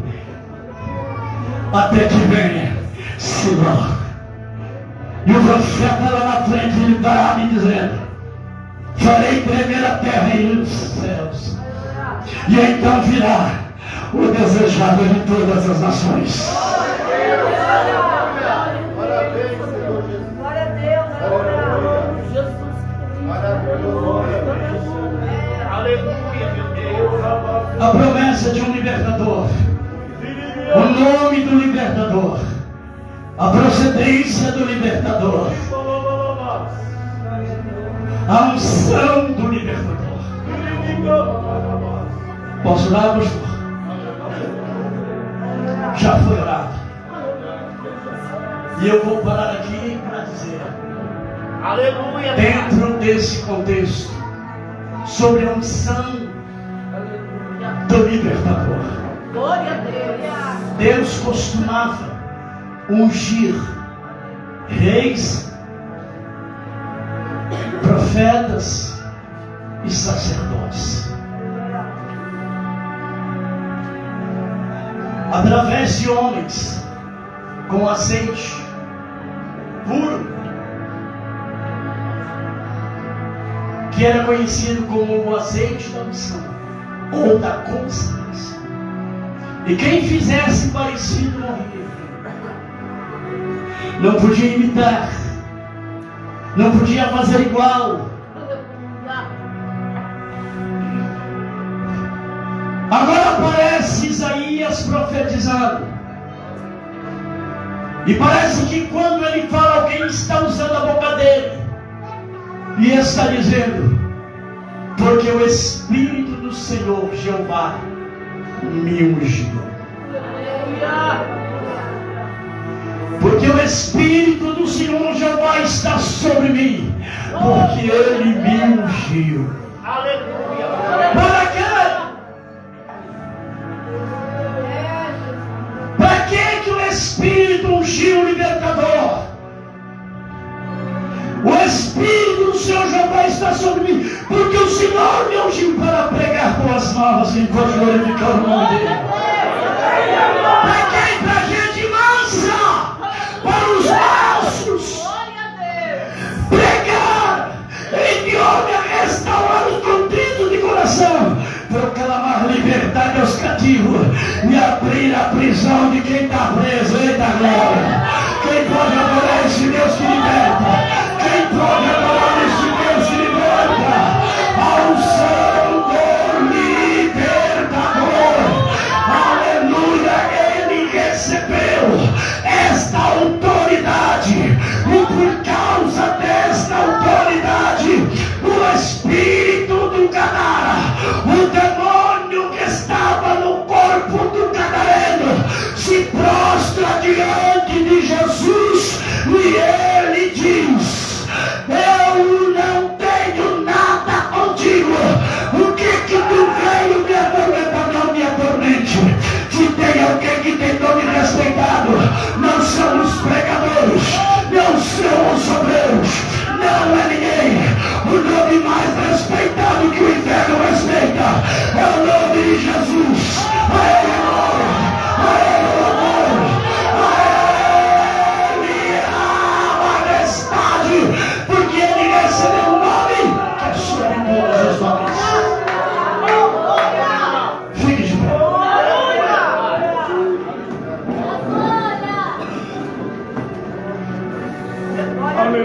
até que venha Siló. E o profeta lá na frente lhe dará me dizendo: farei tremer a terra e os céus, e então virá o desejável de todas as nações. A promessa de um libertador, o nome do libertador, a procedência do libertador, a unção do libertador. Posso orar, pastor? Já foi orado. E eu vou parar aqui para dizer, aleluia, dentro desse contexto, sobre a unção do libertador. Glória a Deus. Deus costumava ungir reis, profetas e sacerdotes através de homens com azeite puro, que era conhecido como o azeite da unção ou da consagração. E quem fizesse parecido morria. Não podia imitar, não podia fazer igual. Agora aparece Isaías profetizando, e parece que quando ele fala, alguém está usando a boca dele e está dizendo: porque o Espírito do Senhor Jeová me ungiu. Porque o Espírito do Senhor Jeová está sobre mim, porque Ele me ungiu. Aleluia. Para quê? Para que o Espírito ungiu o libertador? O Espírito do Senhor Jeová está sobre mim, porque o Senhor me ungiu para pregar boas novas enquanto glorificar o nome dele. Para quem? Para a gente mansa, para os nossos. Pregar em nome a restaurar os contritos de coração, proclamar liberdade aos cativos e abrir a prisão de quem está preso. Eita glória! Quem pode adorar esse Deus que liberta? Quem pode adorar esse Deus que liberta? A unção do libertador. Aleluia! Ele recebeu esta autoridade, e por causa desta autoridade, o espírito do Gadara, o demônio que estava no corpo do gadareno, se prostra diante de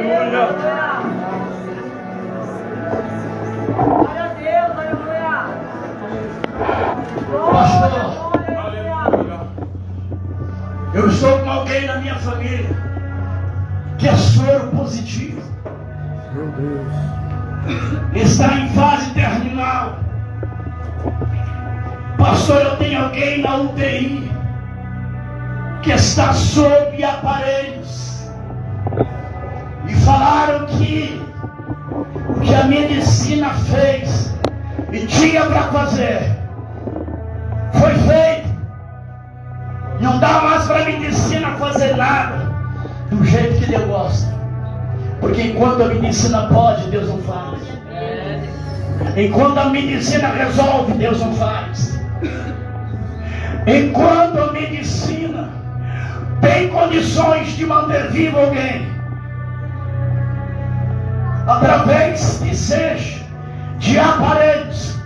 Aleluia. Glória a Deus, aleluia. Pastor, Aleluia. eu estou com alguém na minha família que é soro positivo. Meu Deus. Está em fase terminal. Pastor, eu tenho alguém na UTI que está sob aparelhos. E falaram que o que a medicina fez e tinha para fazer foi feito. Não dá mais para a medicina fazer nada do jeito que Deus gosta. Porque enquanto a medicina pode, Deus não faz. Enquanto a medicina resolve, Deus não faz. Enquanto a medicina tem condições de manter vivo alguém, através de seja de aparelhos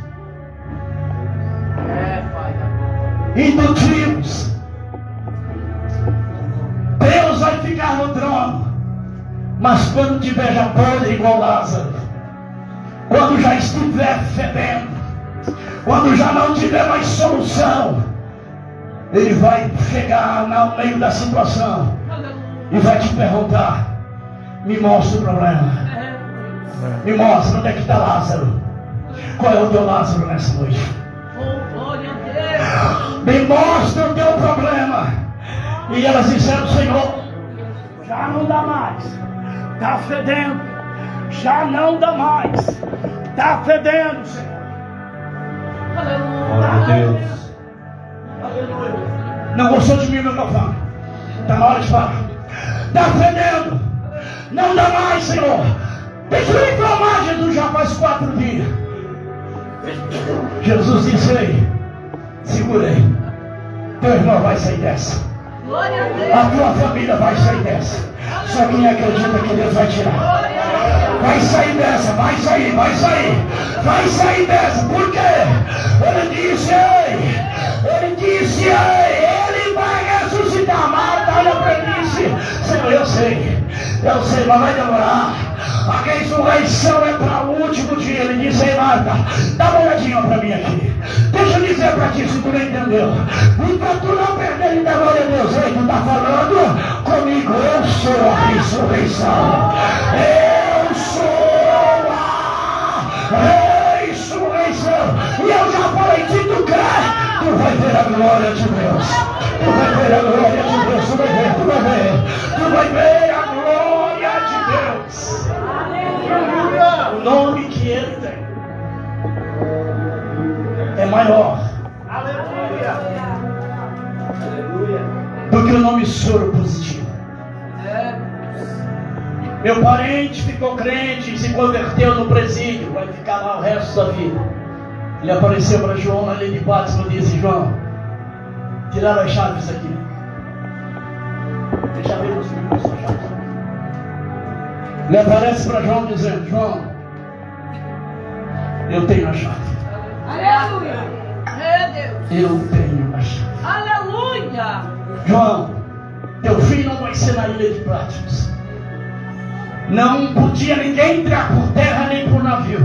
indutivos, Deus vai ficar no trono. Mas quando tiver já podre igual Lázaro, quando já estiver fedendo, quando já não tiver mais solução, Ele vai chegar no meio da situação e vai te perguntar: me mostra o problema, me mostra onde é que está Lázaro. Qual é o teu Lázaro nessa noite? Me mostra o teu problema. E elas disseram: Senhor, já não dá mais, está fedendo, já não dá mais, está fedendo, Senhor. Glória a Deus. Aleluia. Não gostou de mim, meu café? Está na hora de falar. Está fedendo, não dá mais, Senhor. Deixa eu inflamar, Jesus, já faz 4 dias. Jesus disse: ei, segurei, teu irmão vai sair dessa, a tua família vai sair dessa. Só quem acredita que Deus vai tirar. Vai sair dessa, vai sair, vai sair, vai sair dessa. Por quê? Ele disse: ei, ele vai ressuscitar. Marta olha para ele e disse: Senhor, eu sei, mas vai demorar. A ressurreição é para o último dia. Ele disse: ei, Marta, dá uma olhadinha para mim aqui. Deixa eu dizer para ti, se tu não entendeu, e para tu não perder ainda, glória a Deus. Ei, tu está falando comigo. Eu sou a ressurreição. Eu sou a ressurreição. E eu já falei: se tu crer, tu vai ver a glória de Deus. Tu vai ver a glória de Deus. Tu vai ver, tu vai ver. Tu vai ver a glória de Deus. O nome que Ele tem é maior do que o nome soro positivo. Meu parente ficou crente e se converteu no presídio, vai ficar lá o resto da vida. Ele apareceu para João na ilha de Patmos e disse: João, tiraram as chaves aqui. Deixa eu ver os filhos das chaves. Ele aparece para João dizendo: João, eu tenho a chave. Aleluia. Meu Deus. Eu tenho a chave. Aleluia. João, teu filho não vai ser na ilha de Patmos. Não podia ninguém entrar por terra nem por navio.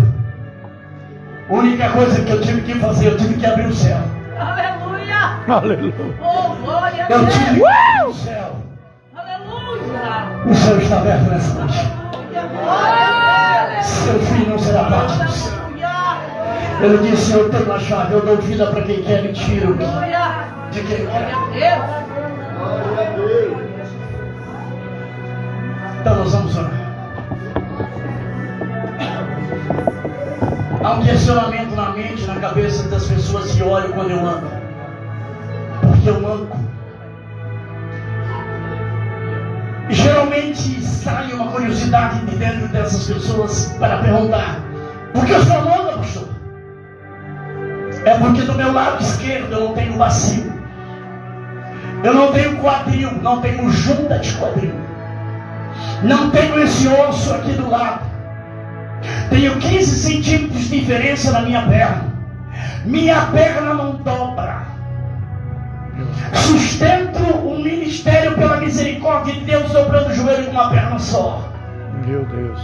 A única coisa que eu tive que fazer, eu tive que abrir o céu. Aleluia. Aleluia. Oh, glória a Eu Deus. tive que abrir o céu. Aleluia. O céu está aberto nessa noite. Aleluia. Seu filho não será Patmos. Ele disse: eu tenho a chave, eu dou vida para quem quer, me tiro de quem quer. Então nós vamos orar. Há um questionamento na mente, na cabeça das pessoas que olham quando eu ando. Porque eu manco. E geralmente sai uma curiosidade de dentro dessas pessoas para perguntar: por que o senhor manda, pastor? É porque do meu lado esquerdo eu não tenho bacio, eu não tenho quadril, não tenho junta de quadril, não tenho esse osso aqui do lado. Tenho 15 centímetros de diferença na minha perna. Minha perna não dobra. Sustento um ministério pela misericórdia de Deus, dobrando o joelho com uma perna só. Meu Deus.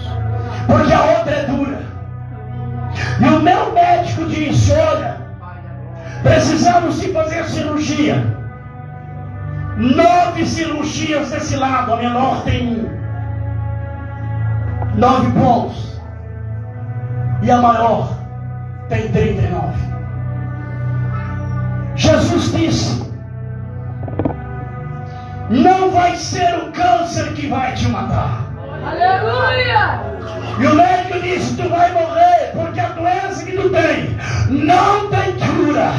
Porque a outra é dura. E o meu médico disse: olha, precisamos de fazer cirurgia. 9 cirurgias desse lado. A menor tem 9 pontos. E a maior tem 39. Jesus disse: não vai ser o câncer que vai te matar. Aleluia! E o médico disse: tu vai morrer, porque a doença que tu tem não tem cura.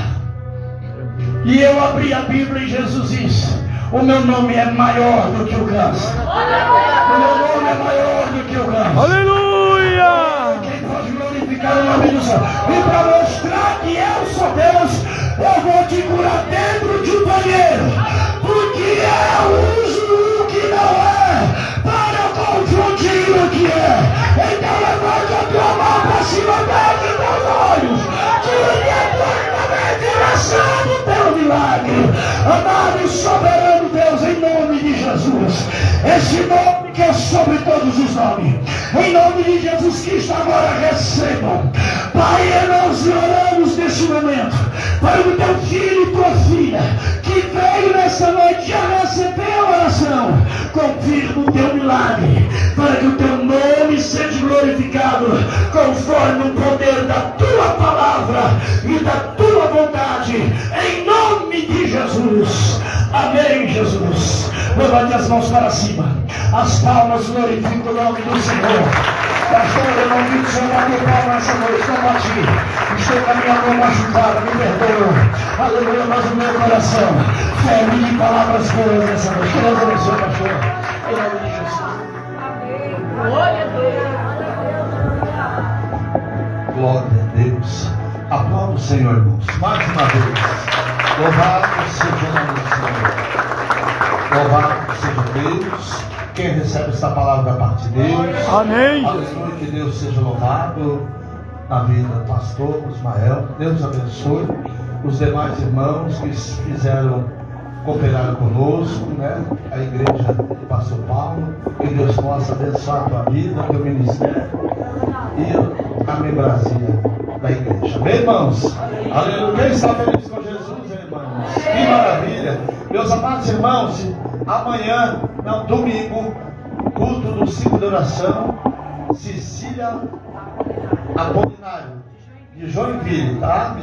E eu abri a Bíblia e Jesus disse: o meu nome é maior do que o câncer. O meu nome é maior do que o câncer. Aleluia! Quem pode glorificar o nome do Senhor? E para mostrar que eu sou Deus, eu vou te curar dentro de um banheiro. Porque eu uso o que não é para confundir o que é. Então levanta a tua mão para cima, feche os teus olhos, tire a tua direção do teu milagre. Amado e soberano Deus, em nome de Jesus, esse nome que é sobre todos os nomes, em nome de Jesus Cristo, agora recebam. Pai, nós oramos nesse momento para o teu filho e tua filha que veio nessa noite, já recebeu a oração. Confirma o teu milagre, para que o teu nome seja glorificado, conforme o poder da tua palavra e da tua vontade, em nome de Jesus. Amém, Jesus. Levante as mãos para cima, as palmas glorificam o nome do Senhor. Pastor, eu não vi o Senhor bater palma nessa noite, não bati. Estou com a minha mão machucada, me perdoa. Aleluia, mas o meu coração fere de palavras boas nessa noite. Deus abençoe, pastor. Em nome de Jesus. Amém. Glória a Deus. Glória a Deus. Aplauda o Senhor, irmãos. Mais uma vez. Louvado seja o nome do Senhor. Louvado seja Deus. Quem recebe essa palavra da parte de Deus. Amém. Aleluia, que Deus seja louvado na vida do pastor Ismael. Deus abençoe os demais irmãos que fizeram, cooperaram conosco, né? A igreja do pastor Paulo. Que Deus possa abençoar a tua vida, teu ministério e a membresia da igreja. Amém, irmãos? Aleluia. Quem está feliz com Jesus, irmãos? Que maravilha. Meus amados irmãos, amanhã, não, domingo, culto do ciclo de oração, Cecília Apolinário, de Joinville, tá?